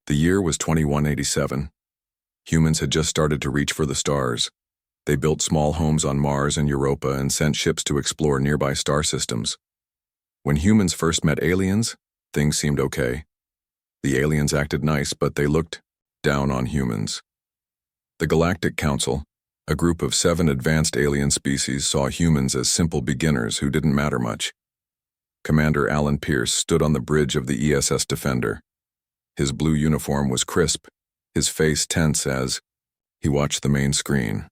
The year was 2187. Humans had just started to reach for the stars. They built small homes on Mars and Europa and sent ships to explore nearby star systems. When humans first met aliens, things seemed okay. The aliens acted nice, but they looked down on humans. The Galactic Council, a group of 7 advanced alien species, saw humans as simple beginners who didn't matter much. Commander Alan Pierce stood on the bridge of the ESS Defender. His blue uniform was crisp, his face tense as he watched the main screen.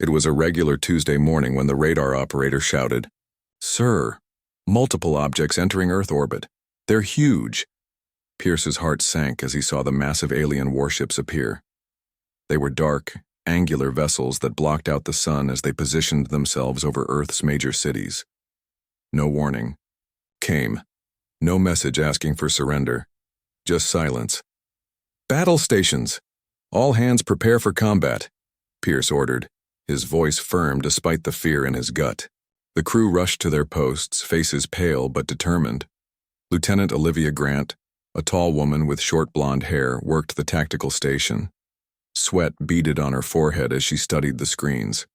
It was a regular Tuesday morning when the radar operator shouted, "Sir, multiple objects entering Earth orbit. They're huge." Pierce's heart sank as he saw the massive alien warships appear. They were dark, angular vessels that blocked out the sun as they positioned themselves over Earth's major cities. No warning came. No message asking for surrender. Just silence. "Battle stations! All hands prepare for combat," Pierce ordered, his voice firm despite the fear in his gut. The crew rushed to their posts, faces pale but determined. Lieutenant Olivia Grant, a tall woman with short blonde hair, worked the tactical station. Sweat beaded on her forehead as she studied the screens.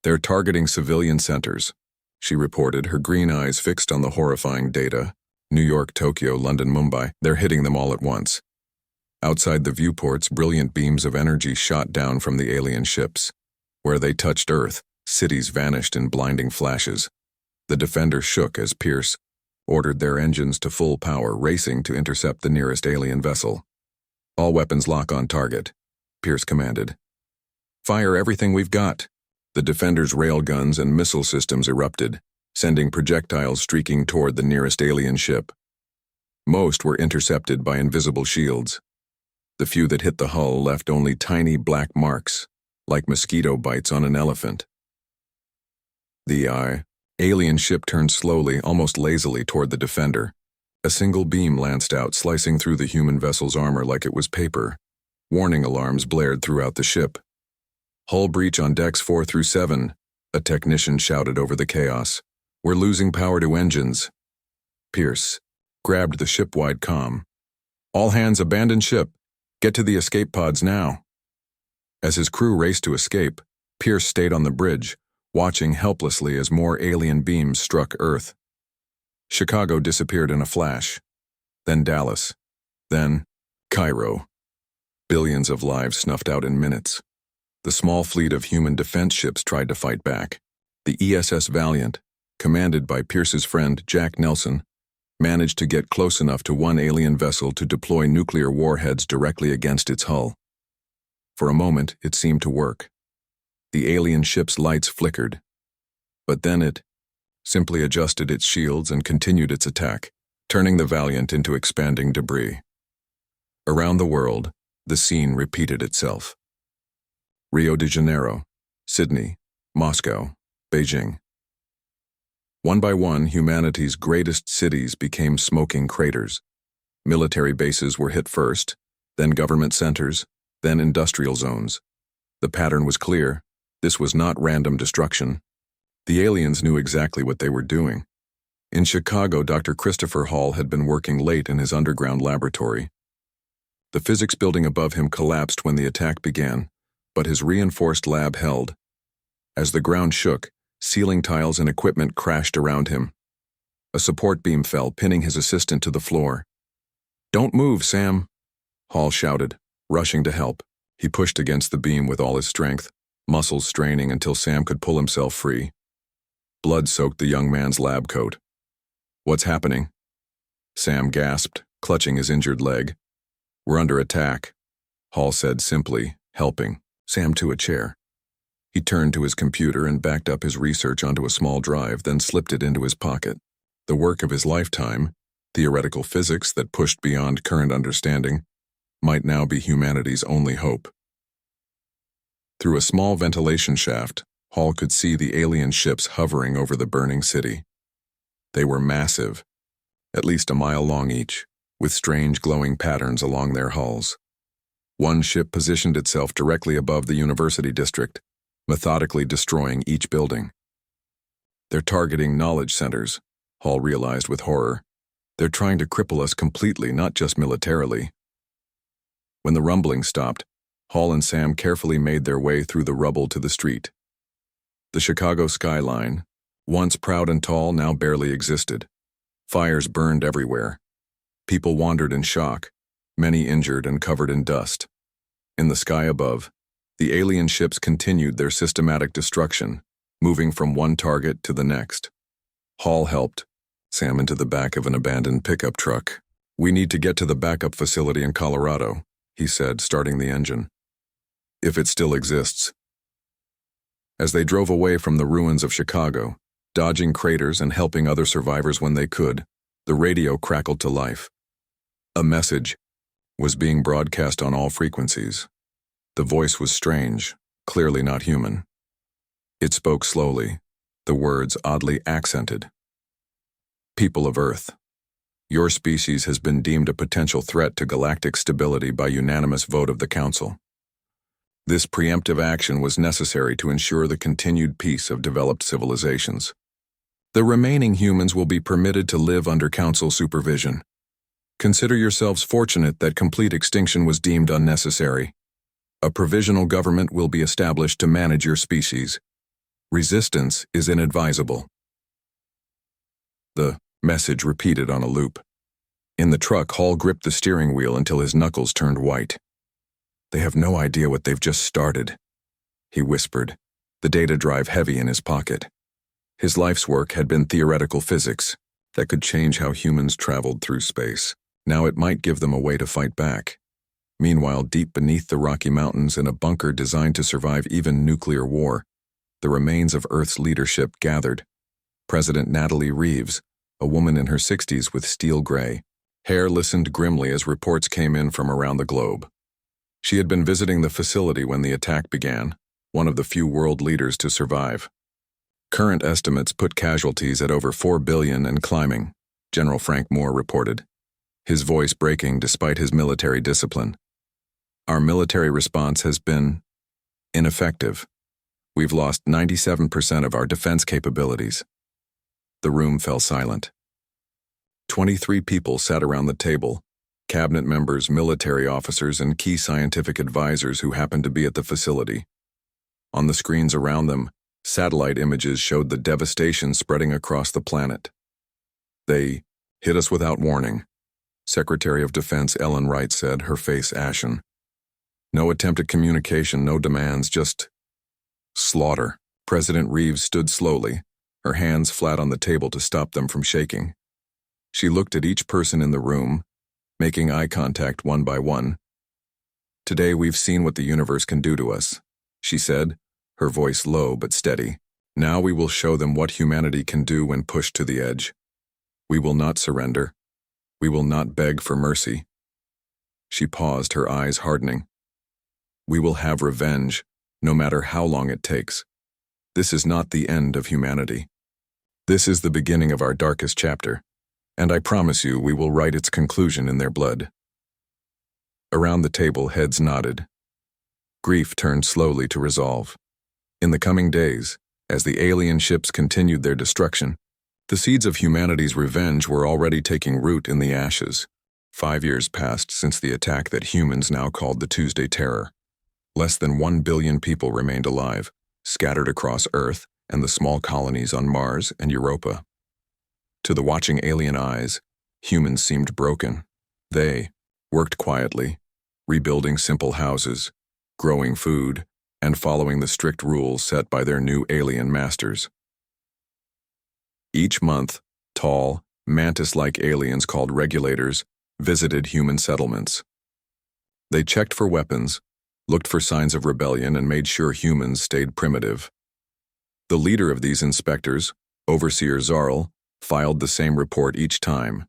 "They're targeting civilian centers," she reported, her green eyes fixed on the horrifying data. New York, Tokyo, London, Mumbai. They're hitting them all at once. Outside the viewports, brilliant beams of energy shot down from the alien ships. Where they touched Earth, cities vanished in blinding flashes. The Defender shook as Pierce ordered their engines to full power, racing to intercept the nearest alien vessel. "All weapons lock on target," Pierce commanded. "Fire everything we've got." The Defender's railguns and missile systems erupted, sending projectiles streaking toward the nearest alien ship. Most were intercepted by invisible shields. The few that hit the hull left only tiny black marks, like mosquito bites on an elephant. The alien ship turned slowly, almost lazily, toward the Defender. A single beam lanced out, slicing through the human vessel's armor like it was paper. Warning alarms blared throughout the ship. "Hull breach on decks 4 through 7, a technician shouted over the chaos. "We're losing power to engines." Pierce grabbed the ship-wide comm. "All hands abandon ship. Get to the escape pods now." As his crew raced to escape, Pierce stayed on the bridge, watching helplessly as more alien beams struck Earth. Chicago disappeared in a flash. Then Dallas. Then Cairo. Billions of lives snuffed out in minutes. The small fleet of human defense ships tried to fight back. The ESS Valiant, commanded by Pierce's friend Jack Nelson, managed to get close enough to one alien vessel to deploy nuclear warheads directly against its hull. For a moment, it seemed to work. The alien ship's lights flickered. But then it simply adjusted its shields and continued its attack, turning the Valiant into expanding debris. Around the world, the scene repeated itself. Rio de Janeiro, Sydney, Moscow, Beijing. One by one, humanity's greatest cities became smoking craters. Military bases were hit first, then government centers, then industrial zones. The pattern was clear. This was not random destruction. The aliens knew exactly what they were doing. In Chicago, Dr. Christopher Hall had been working late in his underground laboratory. The physics building above him collapsed when the attack began, but his reinforced lab held. As the ground shook, ceiling tiles and equipment crashed around him. A support beam fell, pinning his assistant to the floor. "Don't move, Sam," Hall shouted, rushing to help. He pushed against the beam with all his strength, muscles straining until Sam could pull himself free. Blood soaked the young man's lab coat. "What's happening?" Sam gasped, clutching his injured leg. "We're under attack," Hall said simply, helping Sam to a chair. He turned to his computer and backed up his research onto a small drive, then slipped it into his pocket. The work of his lifetime, theoretical physics that pushed beyond current understanding, might now be humanity's only hope. Through a small ventilation shaft, Hall could see the alien ships hovering over the burning city. They were massive, at least a mile long each, with strange glowing patterns along their hulls. One ship positioned itself directly above the university district, methodically destroying each building. "They're targeting knowledge centers," Hall realized with horror. "They're trying to cripple us completely, not just militarily." When the rumbling stopped, Hall and Sam carefully made their way through the rubble to the street. The Chicago skyline, once proud and tall, now barely existed. Fires burned everywhere. People wandered in shock, many injured and covered in dust. In the sky above, the alien ships continued their systematic destruction, moving from one target to the next. Hall helped Sam into the back of an abandoned pickup truck. "We need to get to the backup facility in Colorado," he said, starting the engine. "If it still exists." As they drove away from the ruins of Chicago, dodging craters and helping other survivors when they could, the radio crackled to life. A message was being broadcast on all frequencies. The voice was strange, clearly not human. It spoke slowly, the words oddly accented. "People of Earth, your species has been deemed a potential threat to galactic stability by unanimous vote of the Council. This preemptive action was necessary to ensure the continued peace of developed civilizations. The remaining humans will be permitted to live under Council supervision. Consider yourselves fortunate that complete extinction was deemed unnecessary. A provisional government will be established to manage your species. Resistance is inadvisable." The message repeated on a loop. In the truck, Hall gripped the steering wheel until his knuckles turned white. "They have no idea what they've just started," he whispered, the data drive heavy in his pocket. His life's work had been theoretical physics that could change how humans traveled through space. Now it might give them a way to fight back. Meanwhile, deep beneath the Rocky Mountains, in a bunker designed to survive even nuclear war, the remains of Earth's leadership gathered. President Natalie Reeves, a woman in her 60s with steel gray hair, listened grimly as reports came in from around the globe. She had been visiting the facility when the attack began, one of the few world leaders to survive. "Current estimates put casualties at over 4 billion and climbing," General Frank Moore reported, his voice breaking despite his military discipline. "Our military response has been ineffective. We've lost 97% of our defense capabilities." The room fell silent. 23 people sat around the table, cabinet members, military officers, and key scientific advisors who happened to be at the facility. On the screens around them, satellite images showed the devastation spreading across the planet. "They hit us without warning," Secretary of Defense Ellen Wright said, her face ashen. "No attempt at communication, no demands, just slaughter." President Reeves stood slowly, her hands flat on the table to stop them from shaking. She looked at each person in the room, making eye contact one by one. "Today we've seen what the universe can do to us," she said, her voice low but steady. "Now we will show them what humanity can do when pushed to the edge. We will not surrender. We will not beg for mercy." She paused, her eyes hardening. "We will have revenge, no matter how long it takes. This is not the end of humanity. This is the beginning of our darkest chapter, and I promise you we will write its conclusion in their blood." Around the table, heads nodded. Grief turned slowly to resolve. In the coming days, as the alien ships continued their destruction, the seeds of humanity's revenge were already taking root in the ashes. 5 years passed since the attack that humans now called the Tuesday Terror. Less than 1 billion people remained alive, scattered across Earth and the small colonies on Mars and Europa. To the watching alien eyes, humans seemed broken. They worked quietly, rebuilding simple houses, growing food, and following the strict rules set by their new alien masters. Each month, tall, mantis-like aliens called regulators visited human settlements. They checked for weapons, looked for signs of rebellion, and made sure humans stayed primitive. The leader of these inspectors, Overseer Zarl, filed the same report each time.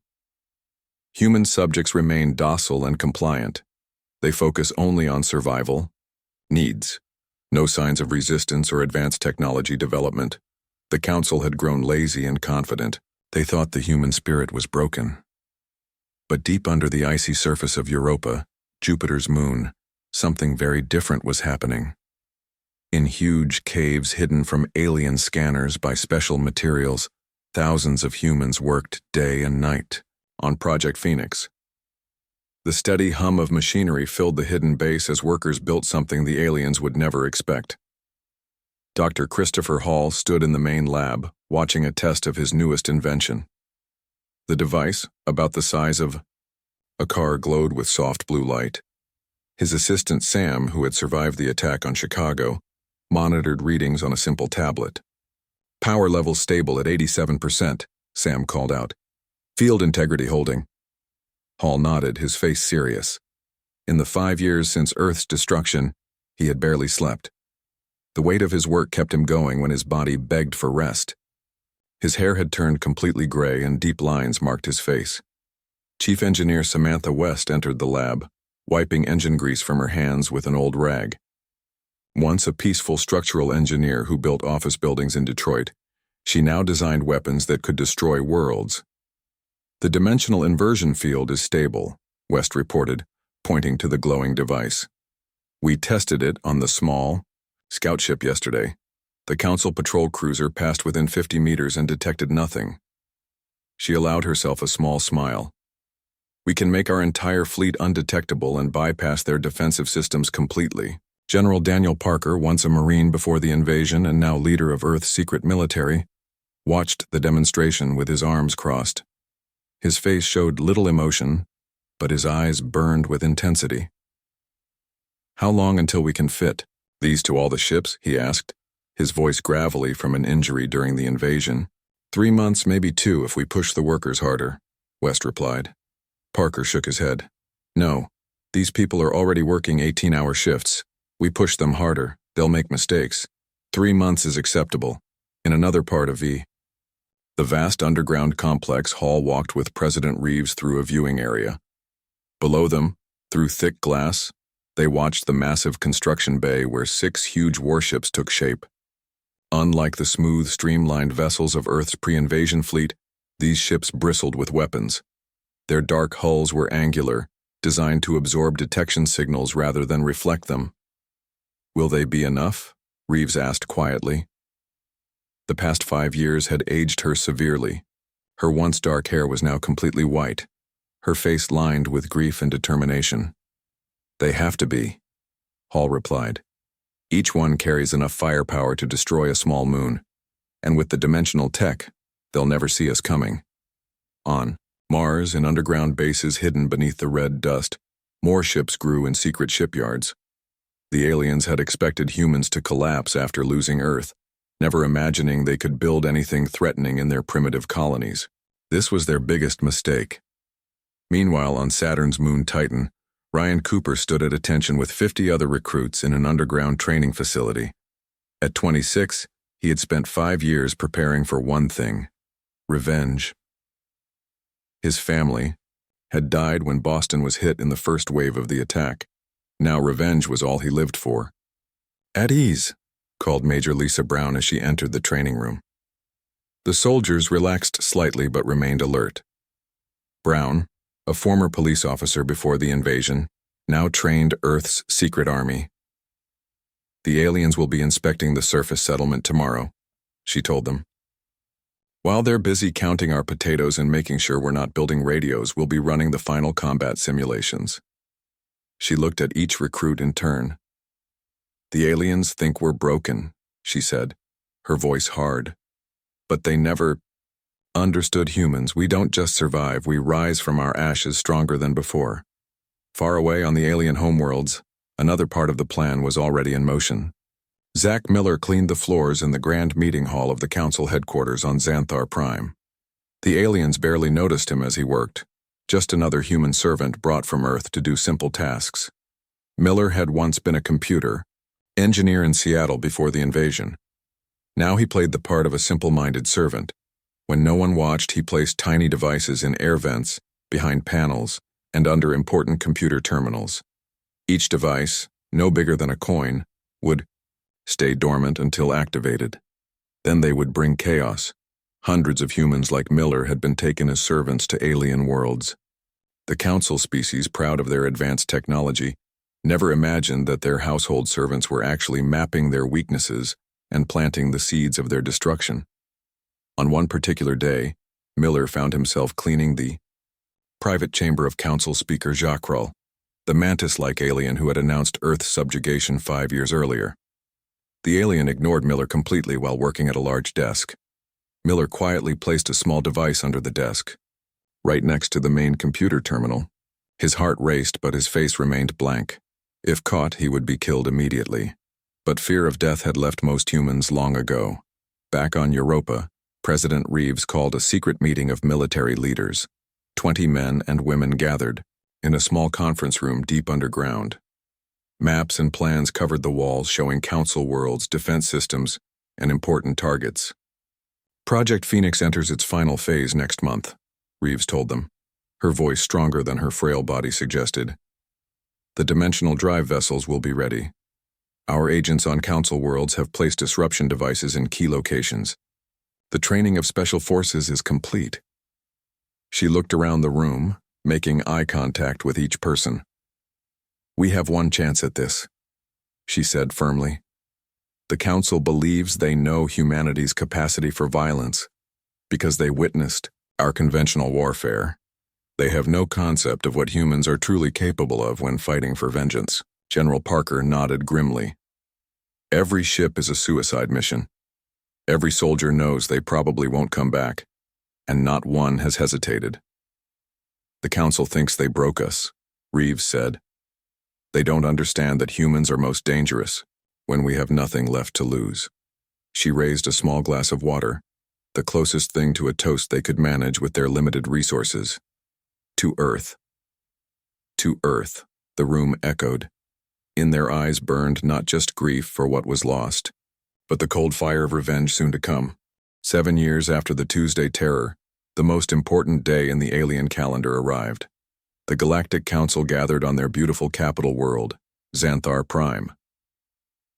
Human subjects remain docile and compliant. They focus only on survival, needs. No signs of resistance or advanced technology development. The Council had grown lazy and confident. They thought the human spirit was broken. But deep under the icy surface of Europa, Jupiter's moon, something very different was happening. In huge caves hidden from alien scanners by special materials, thousands of humans worked day and night on Project Phoenix. The steady hum of machinery filled the hidden base as workers built something the aliens would never expect. Dr. Christopher Hall stood in the main lab, watching a test of his newest invention. The device, about the size of a car, glowed with soft blue light. His assistant Sam, who had survived the attack on Chicago, monitored readings on a simple tablet. "Power level stable at 87%, Sam called out. "Field integrity holding." Hall nodded, his face serious. In the 5 years since Earth's destruction, he had barely slept. The weight of his work kept him going when his body begged for rest. His hair had turned completely gray and deep lines marked his face. Chief Engineer Samantha West entered the lab, wiping engine grease from her hands with an old rag. Once a peaceful structural engineer who built office buildings in Detroit, she now designed weapons that could destroy worlds. "The dimensional inversion field is stable," West reported, pointing to the glowing device. "We tested it on the small scout ship yesterday. The Council patrol cruiser passed within 50 meters and detected nothing." She allowed herself a small smile. "We can make our entire fleet undetectable and bypass their defensive systems completely." General Daniel Parker, once a Marine before the invasion and now leader of Earth's secret military, watched the demonstration with his arms crossed. His face showed little emotion, but his eyes burned with intensity. "How long until we can fit these to all the ships?" he asked, his voice gravelly from an injury during the invasion. 3 months, maybe 2 if we push the workers harder," West replied. Parker shook his head. "No, these people are already working 18-hour shifts. We push them harder, they'll make mistakes. 3 months is acceptable. In another part of the vast underground complex, Hall walked with President Reeves through a viewing area. Below them, through thick glass, they watched the massive construction bay where 6 huge warships took shape. Unlike the smooth, streamlined vessels of Earth's pre-invasion fleet, these ships bristled with weapons. Their dark hulls were angular, designed to absorb detection signals rather than reflect them. "Will they be enough?" Reeves asked quietly. The past 5 years had aged her severely. Her once dark hair was now completely white, her face lined with grief and determination. "They have to be," Hall replied. "Each one carries enough firepower to destroy a small moon, and with the dimensional tech, they'll never see us coming." On Mars, in underground bases hidden beneath the red dust, more ships grew in secret shipyards. The aliens had expected humans to collapse after losing Earth, never imagining they could build anything threatening in their primitive colonies. This was their biggest mistake. Meanwhile, on Saturn's moon Titan, Ryan Cooper stood at attention with 50 other recruits in an underground training facility. At 26, he had spent 5 years preparing for one thing: revenge. His family had died when Boston was hit in the first wave of the attack. Now revenge was all he lived for. "At ease," called Major Lisa Brown as she entered the training room. The soldiers relaxed slightly but remained alert. Brown, a former police officer before the invasion, now trained Earth's secret army. "The aliens will be inspecting the surface settlement tomorrow," she told them. "While they're busy counting our potatoes and making sure we're not building radios, we'll be running the final combat simulations." She looked at each recruit in turn. "The aliens think we're broken," she said, her voice hard. "But they never understood humans. We don't just survive, we rise from our ashes stronger than before." Far away on the alien homeworlds, another part of the plan was already in motion. Zach Miller cleaned the floors in the grand meeting hall of the council headquarters on Xanthar Prime. The aliens barely noticed him as he worked, just another human servant brought from Earth to do simple tasks. Miller had once been a computer engineer in Seattle before the invasion. Now he played the part of a simple-minded servant. When no one watched, he placed tiny devices in air vents, behind panels, and under important computer terminals. Each device, no bigger than a coin, would stay dormant until activated. Then they would bring chaos. Hundreds of humans like Miller had been taken as servants to alien worlds. The council species, proud of their advanced technology, never imagined that their household servants were actually mapping their weaknesses and planting the seeds of their destruction. On one particular day, Miller found himself cleaning the private chamber of Council Speaker Jacques, the mantis-like alien who had announced Earth's subjugation 5 years earlier. The alien ignored Miller completely while working at a large desk. Miller quietly placed a small device under the desk, right next to the main computer terminal. His heart raced, but his face remained blank. If caught, he would be killed immediately. But fear of death had left most humans long ago. Back on Europa, President Reeves called a secret meeting of military leaders. 20 men and women gathered in a small conference room deep underground. Maps and plans covered the walls showing Council worlds, defense systems, and important targets. Project Phoenix enters its final phase next month, Reeves told them, her voice stronger than her frail body suggested. The dimensional drive vessels will be ready. Our agents on Council worlds have placed disruption devices in key locations. The training of special forces is complete. She looked around the room, making eye contact with each person. We have one chance at this, she said firmly. The Council believes they know humanity's capacity for violence because they witnessed our conventional warfare. They have no concept of what humans are truly capable of when fighting for vengeance. General Parker nodded grimly. Every ship is a suicide mission. Every soldier knows they probably won't come back, and not one has hesitated. The Council thinks they broke us, Reeves said. They don't understand that humans are most dangerous when we have nothing left to lose. She raised a small glass of water, the closest thing to a toast they could manage with their limited resources. To Earth. To Earth, the room echoed. In their eyes burned not just grief for what was lost, but the cold fire of revenge soon to come. 7 years after the Tuesday Terror, the most important day in the alien calendar arrived. The Galactic Council gathered on their beautiful capital world, Xanthar Prime.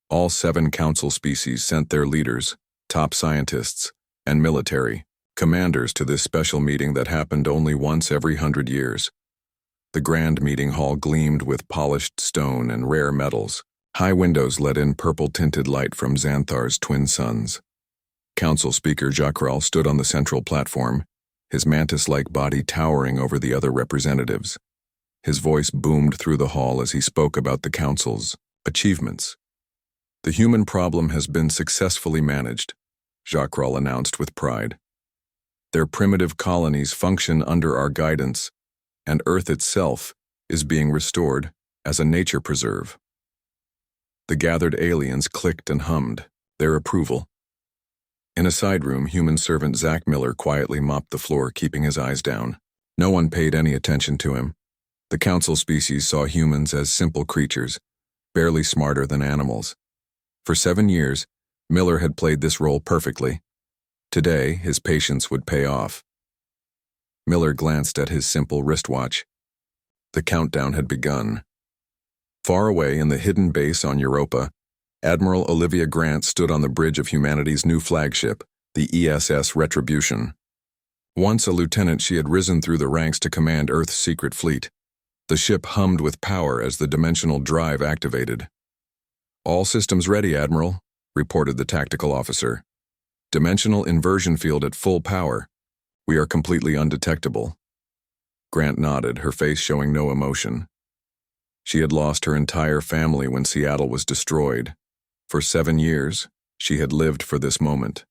All 7 Council species sent their leaders, top scientists, and military commanders to this special meeting that happened only once every 100 years. The grand meeting hall gleamed with polished stone and rare metals. High windows let in purple-tinted light from Xanthar's twin suns. Council Speaker Jacques stood on the central platform, his mantis-like body towering over the other representatives. His voice boomed through the hall as he spoke about the Council's achievements. The human problem has been successfully managed, Jacques announced with pride. Their primitive colonies function under our guidance, and Earth itself is being restored as a nature preserve. The gathered aliens clicked and hummed, their approval. In a side room, human servant Zach Miller quietly mopped the floor, keeping his eyes down. No one paid any attention to him. The Council species saw humans as simple creatures, barely smarter than animals. For 7 years, Miller had played this role perfectly. Today, his patience would pay off. Miller glanced at his simple wristwatch. The countdown had begun. Far away in the hidden base on Europa, Admiral Olivia Grant stood on the bridge of humanity's new flagship, the ESS Retribution. Once a lieutenant, she had risen through the ranks to command Earth's secret fleet. The ship hummed with power as the dimensional drive activated. All systems ready, Admiral, reported the tactical officer. Dimensional inversion field at full power. We are completely undetectable. Grant nodded, her face showing no emotion. She had lost her entire family when Seattle was destroyed. For 7 years, she had lived for this moment.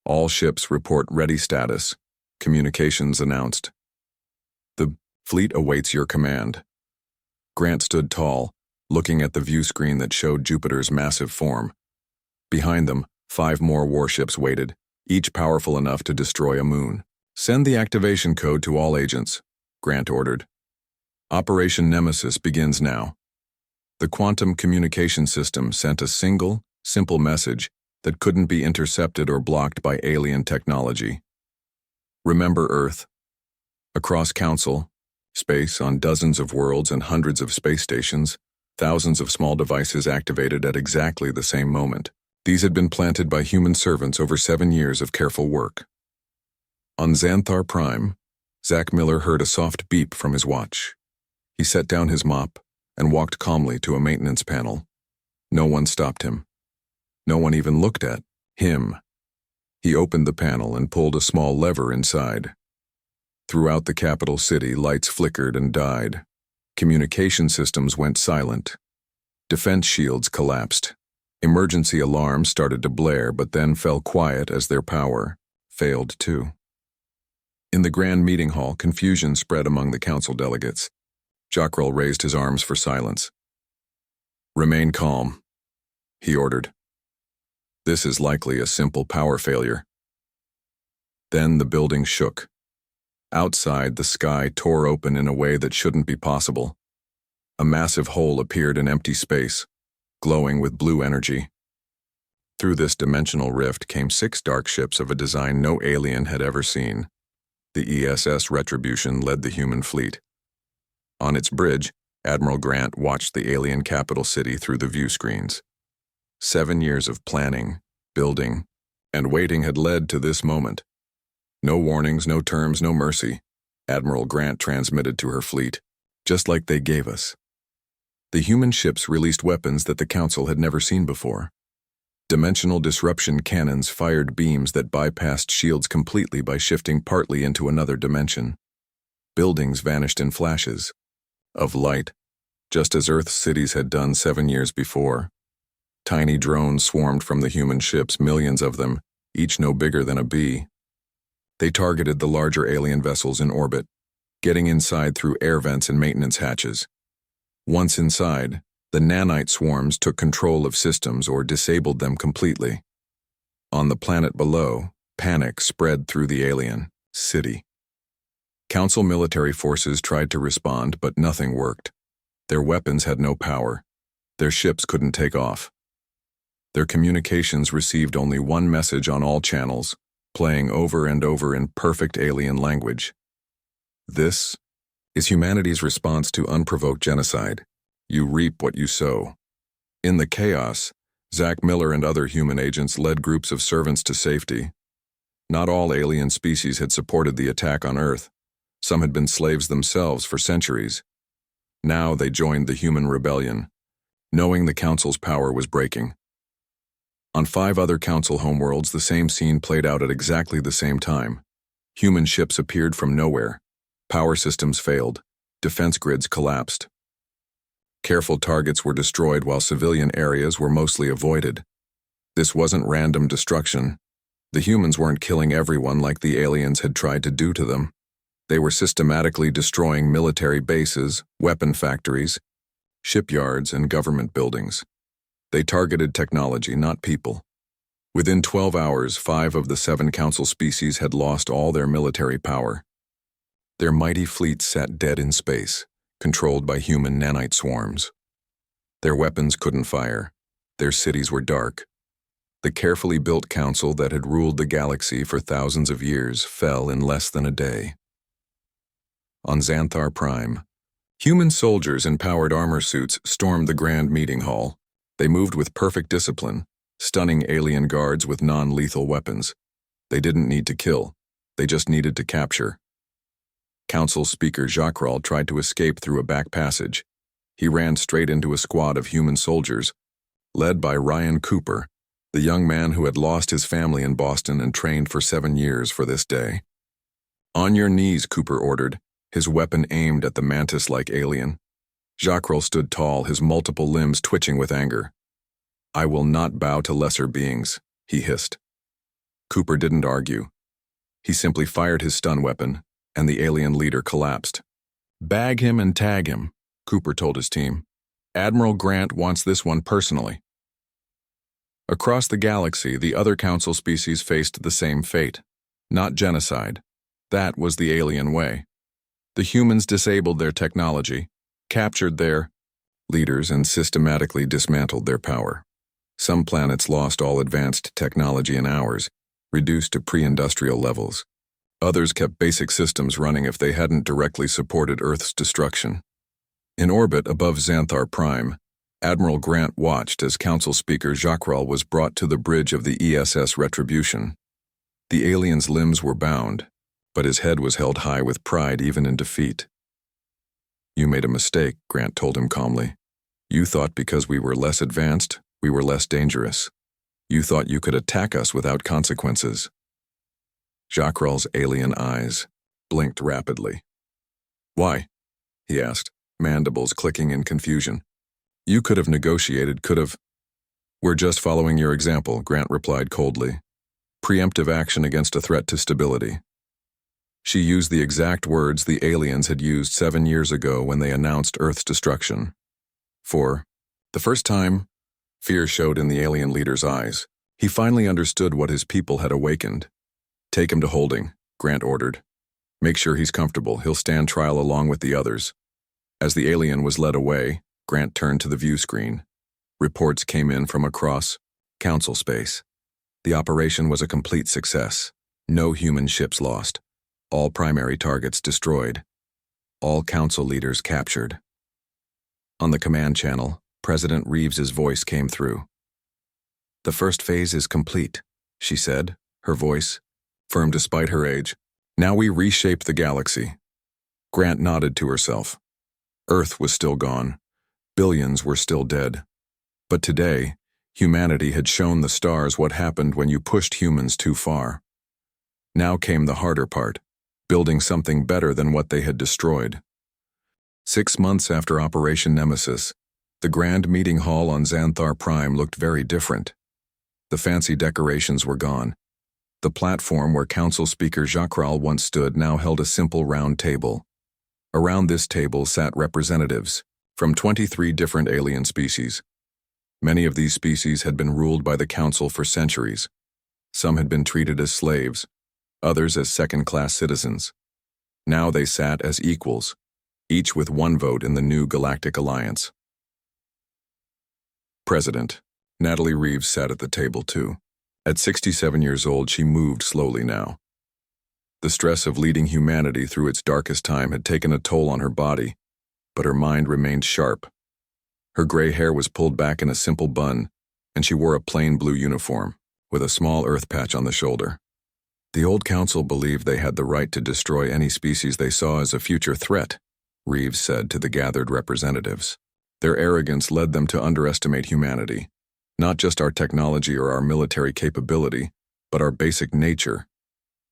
All ships report ready status, communications announced. The fleet awaits your command. Grant stood tall, looking at the view screen that showed Jupiter's massive form. Behind them, 5 more warships waited, each powerful enough to destroy a moon. Send the activation code to all agents, Grant ordered. Operation Nemesis begins now. The quantum communication system sent a single, simple message that couldn't be intercepted or blocked by alien technology. Remember Earth. Across Council, space on dozens of worlds and hundreds of space stations, thousands of small devices activated at exactly the same moment. These had been planted by human servants over 7 years of careful work. On Xanthar Prime, Zach Miller heard a soft beep from his watch. He set down his mop and walked calmly to a maintenance panel. No one stopped him. No one even looked at him. He opened the panel and pulled a small lever inside. Throughout the capital city, lights flickered and died. Communication systems went silent. Defense shields collapsed. Emergency alarms started to blare, but then fell quiet as their power failed too. In the grand meeting hall, confusion spread among the council delegates. Jackrell raised his arms for silence. "Remain calm," he ordered. "This is likely a simple power failure." Then the building shook. Outside, the sky tore open in a way that shouldn't be possible. A massive hole appeared in empty space, glowing with blue energy. Through this dimensional rift came 6 dark ships of a design no alien had ever seen. The ESS Retribution led the human fleet. On its bridge, Admiral Grant watched the alien capital city through the view screens. 7 years of planning, building, and waiting had led to this moment. No warnings, no terms, no mercy. Admiral Grant transmitted to her fleet, just like they gave us. The human ships released weapons that the Council had never seen before. Dimensional disruption cannons fired beams that bypassed shields completely by shifting partly into another dimension. Buildings vanished in flashes of light, just as Earth's cities had done 7 years before. Tiny drones swarmed from the human ships, millions of them, each no bigger than a bee. They targeted the larger alien vessels in orbit, getting inside through air vents and maintenance hatches. Once inside, the nanite swarms took control of systems or disabled them completely. On the planet below, panic spread through the alien city. Council military forces tried to respond, but nothing worked. Their weapons had no power. Their ships couldn't take off. Their communications received only one message on all channels, playing over and over in perfect alien language. "This is humanity's response to unprovoked genocide. You reap what you sow." In the chaos, Zach Miller and other human agents led groups of servants to safety. Not all alien species had supported the attack on Earth. Some had been slaves themselves for centuries. Now they joined the human rebellion, knowing the Council's power was breaking. On 5 other Council homeworlds, the same scene played out at exactly the same time. Human ships appeared from nowhere. Power systems failed. Defense grids collapsed. Careful targets were destroyed while civilian areas were mostly avoided. This wasn't random destruction. The humans weren't killing everyone like the aliens had tried to do to them. They were systematically destroying military bases, weapon factories, shipyards, and government buildings. They targeted technology, not people. Within 12 hours, 5 of the 7 Council species had lost all their military power. Their mighty fleets sat dead in space, controlled by human nanite swarms. Their weapons couldn't fire. Their cities were dark. The carefully built Council that had ruled the galaxy for thousands of years fell in less than a day. On Xanthar Prime, human soldiers in powered armor suits stormed the grand meeting hall. They moved with perfect discipline, stunning alien guards with non-lethal weapons. They didn't need to kill. They just needed to capture. Council Speaker Jackrell tried to escape through a back passage. He ran straight into a squad of human soldiers, led by Ryan Cooper, the young man who had lost his family in Boston and trained for 7 years for this day. "On your knees," Cooper ordered, his weapon aimed at the mantis-like alien. Jackrell stood tall, his multiple limbs twitching with anger. "I will not bow to lesser beings," he hissed. Cooper didn't argue. He simply fired his stun weapon, and the alien leader collapsed. "Bag him and tag him," Cooper told his team. "Admiral Grant wants this one personally." Across the galaxy, the other Council species faced the same fate. Not genocide. That was the alien way. The humans disabled their technology, captured their leaders, and systematically dismantled their power. Some planets lost all advanced technology in hours, reduced to pre-industrial levels. Others kept basic systems running if they hadn't directly supported Earth's destruction. In orbit above Xanthar Prime, Admiral Grant watched as Council Speaker Jackrell was brought to the bridge of the ESS Retribution. The alien's limbs were bound, but his head was held high with pride even in defeat. "You made a mistake," Grant told him calmly. "You thought because we were less advanced, we were less dangerous. You thought you could attack us without consequences." Jackrell's alien eyes blinked rapidly. "Why?" he asked, mandibles clicking in confusion. "You could have negotiated, could have—" "We're just following your example," Grant replied coldly. "Preemptive action against a threat to stability." She used the exact words the aliens had used 7 years ago when they announced Earth's destruction. For the first time, fear showed in the alien leader's eyes. He finally understood what his people had awakened. "Take him to holding," Grant ordered. "Make sure he's comfortable. He'll stand trial along with the others." As the alien was led away, Grant turned to the view screen. Reports came in from across Council space. The operation was a complete success. No human ships lost. All primary targets destroyed. All Council leaders captured. On the command channel, President Reeves's voice came through. "The first phase is complete," she said, her voice firm despite her age. "Now we reshape the galaxy." Grant nodded to herself. Earth was still gone. Billions were still dead. But today, humanity had shown the stars what happened when you pushed humans too far. Now came the harder part, building something better than what they had destroyed. 6 months after Operation Nemesis, the grand meeting hall on Xanthar Prime looked very different. The fancy decorations were gone. The platform where Council Speaker Jacral once stood now held a simple round table. Around this table sat representatives from 23 different alien species. Many of these species had been ruled by the Council for centuries. Some had been treated as slaves, others as second-class citizens. Now they sat as equals, each with one vote in the new Galactic Alliance. President Natalie Reeves sat at the table too. At 67 years old, she moved slowly now. The stress of leading humanity through its darkest time had taken a toll on her body, but her mind remained sharp. Her gray hair was pulled back in a simple bun, and she wore a plain blue uniform, with a small earth patch on the shoulder. The old council believed they had the right to destroy any species they saw as a future threat, Reeves said to the gathered representatives. Their arrogance led them to underestimate humanity, not just our technology or our military capability, but our basic nature.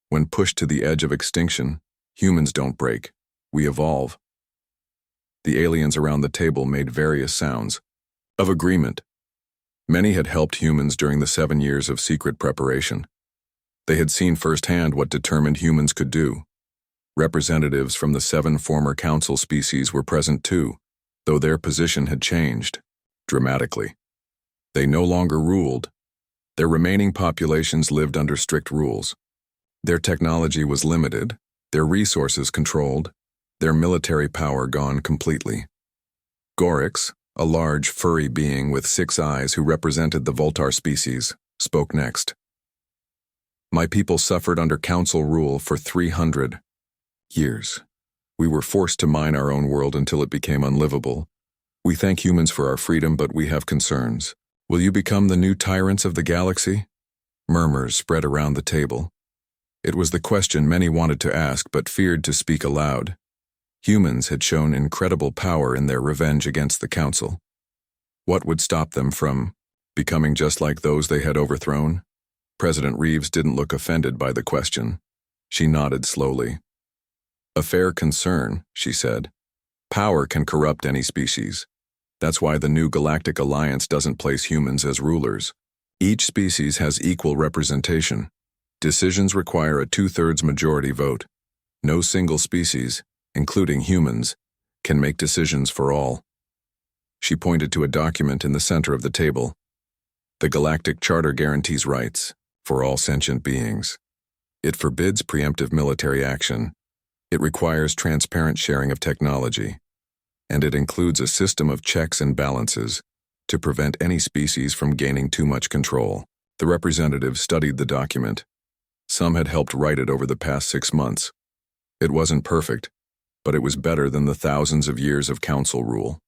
When pushed to the edge of extinction, humans don't break, we evolve. The aliens around the table made various sounds of agreement. Many had helped humans during the 7 years of secret preparation. They had seen firsthand what determined humans could do. Representatives from the 7 former council species were present too, though their position had changed dramatically. They no longer ruled. Their remaining populations lived under strict rules. Their technology was limited, their resources controlled, their military power gone completely. Orcs, a large, furry being with 6 eyes who represented the Voltar species, spoke next. "My people suffered under council rule for 300 years. We were forced to mine our own world until it became unlivable. We thank humans for our freedom, but we have concerns. Will you become the new tyrants of the galaxy?" Murmurs spread around the table. It was the question many wanted to ask but feared to speak aloud. Humans had shown incredible power in their revenge against the Council. What would stop them from becoming just like those they had overthrown? President Reeves didn't look offended by the question. She nodded slowly. "A fair concern," she said. "Power can corrupt any species. That's why the new Galactic Alliance doesn't place humans as rulers. Each species has equal representation. Decisions require a 2/3 majority vote. No single species, including humans, can make decisions for all." She pointed to a document in the center of the table. "The Galactic Charter guarantees rights for all sentient beings. It forbids preemptive military action. It requires transparent sharing of technology. And it includes a system of checks and balances to prevent any species from gaining too much control." The representatives studied the document. Some had helped write it over the past 6 months. It wasn't perfect, but it was better than the thousands of years of council rule.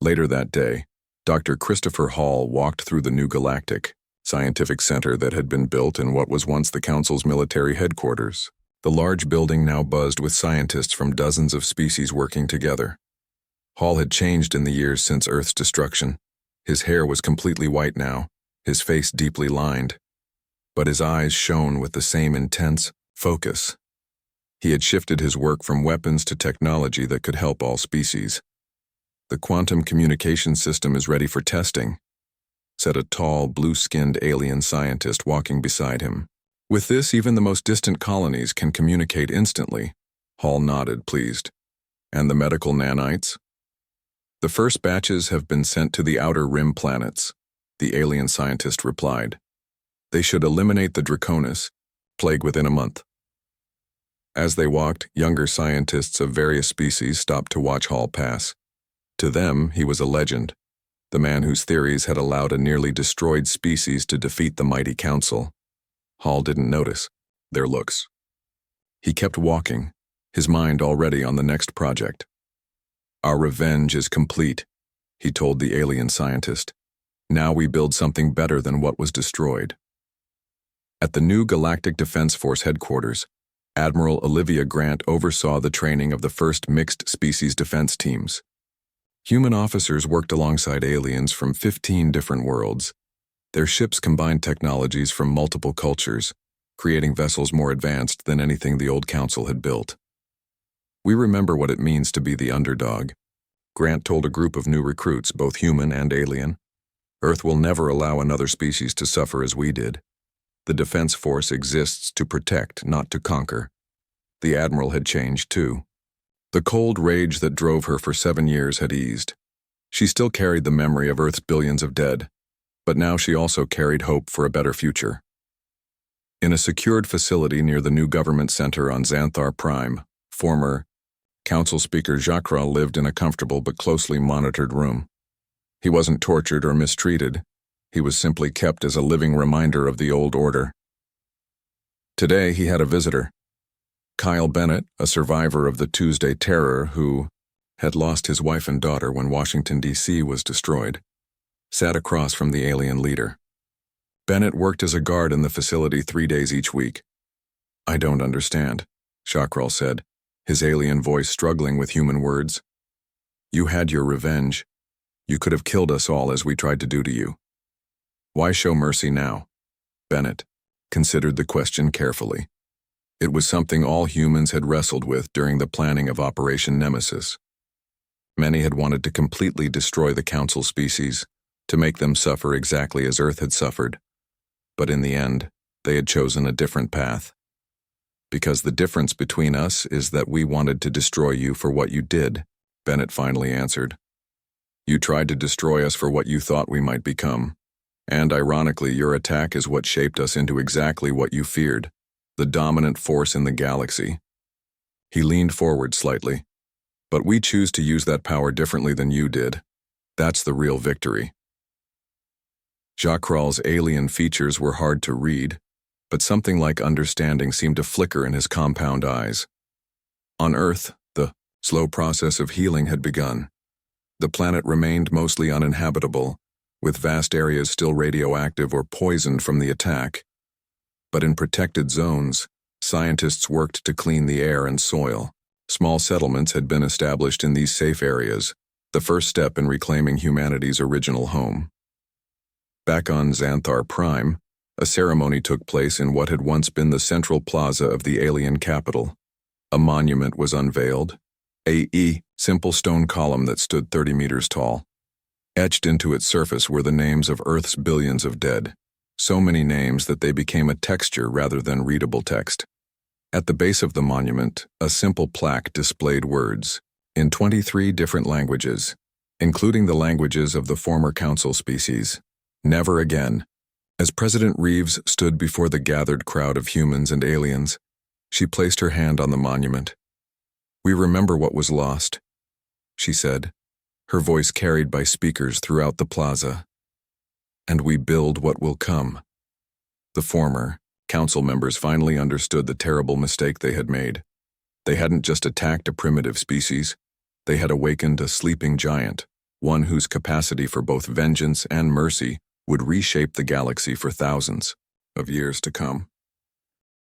Later that day, Dr. Christopher Hall walked through the new Galactic scientific center that had been built in what was once the Council's military headquarters. The large building now buzzed with scientists from dozens of species working together. Hall had changed in the years since Earth's destruction. His hair was completely white now, his face deeply lined, but his eyes shone with the same intense focus. He had shifted his work from weapons to technology that could help all species. "The quantum communication system is ready for testing," said a tall, blue-skinned alien scientist walking beside him. "With this, even the most distant colonies can communicate instantly." Hall nodded, pleased. "And the medical nanites?" "The first batches have been sent to the outer rim planets," the alien scientist replied. "They should eliminate the Draconis plague within a month." As they walked, younger scientists of various species stopped to watch Hall pass. To them, he was a legend, the man whose theories had allowed a nearly destroyed species to defeat the mighty council. Hall didn't notice their looks. He kept walking, his mind already on the next project. "Our revenge is complete," he told the alien scientist. "Now we build something better than what was destroyed." At the new Galactic Defense Force headquarters, Admiral Olivia Grant oversaw the training of the first mixed-species defense teams. Human officers worked alongside aliens from 15 different worlds. Their ships combined technologies from multiple cultures, creating vessels more advanced than anything the old council had built. "We remember what it means to be the underdog," Grant told a group of new recruits, both human and alien. "Earth will never allow another species to suffer as we did. The Defense Force exists to protect, not to conquer." The Admiral had changed, too. The cold rage that drove her for 7 years had eased. She still carried the memory of Earth's billions of dead, but now she also carried hope for a better future. In a secured facility near the new government center on Xanthar Prime, former Council Speaker Jacral lived in a comfortable but closely monitored room. He wasn't tortured or mistreated. He was simply kept as a living reminder of the old order. Today he had a visitor. Kyle Bennett, a survivor of the Tuesday Terror who had lost his wife and daughter when Washington, D.C. was destroyed, sat across from the alien leader. Bennett worked as a guard in the facility 3 days each week. "I don't understand," Jacral said, his alien voice struggling with human words. "You had your revenge. You could have killed us all as we tried to do to you. Why show mercy now?" Bennett considered the question carefully. It was something all humans had wrestled with during the planning of Operation Nemesis. Many had wanted to completely destroy the Council species, to make them suffer exactly as Earth had suffered. But in the end, they had chosen a different path. "Because the difference between us is that we wanted to destroy you for what you did," Bennett finally answered. "You tried to destroy us for what you thought we might become. And ironically, your attack is what shaped us into exactly what you feared, the dominant force in the galaxy." He leaned forward slightly. "But we choose to use that power differently than you did. That's the real victory." Jacral's alien features were hard to read, but something like understanding seemed to flicker in his compound eyes. On Earth, the slow process of healing had begun. The planet remained mostly uninhabitable, with vast areas still radioactive or poisoned from the attack. But in protected zones, scientists worked to clean the air and soil. Small settlements had been established in these safe areas, the first step in reclaiming humanity's original home. Back on Xanthar Prime, a ceremony took place in what had once been the central plaza of the alien capital. A monument was unveiled, a simple stone column that stood 30 meters tall. Etched into its surface were the names of Earth's billions of dead, so many names that they became a texture rather than readable text. At the base of the monument, a simple plaque displayed words, in 23 different languages, including the languages of the former Council species. "Never again." As President Reeves stood before the gathered crowd of humans and aliens, she placed her hand on the monument. "We remember what was lost," she said, her voice carried by speakers throughout the plaza. "And we build what will come." The former Council members finally understood the terrible mistake they had made. They hadn't just attacked a primitive species, they had awakened a sleeping giant, one whose capacity for both vengeance and mercy would reshape the galaxy for thousands of years to come.